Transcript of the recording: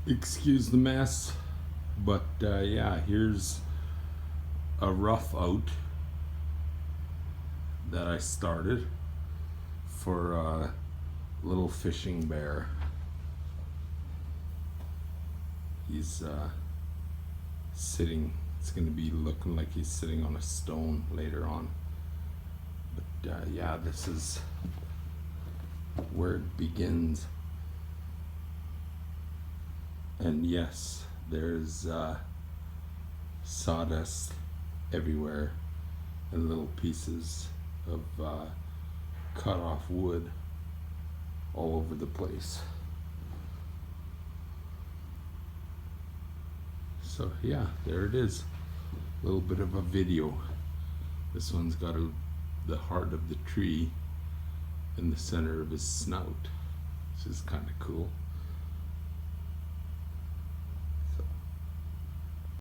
Excuse the mess, but yeah, here's a rough out that I started for a little fishing bear. He's sitting, it's going to be looking like he's sitting on a stone later on. But yeah, this is where it begins. And yes, there's sawdust everywhere and little pieces of cut off wood all over the place. So yeah, there it is. A little bit of a video. This one's got the heart of the tree in the center of his snout, which is kind of cool.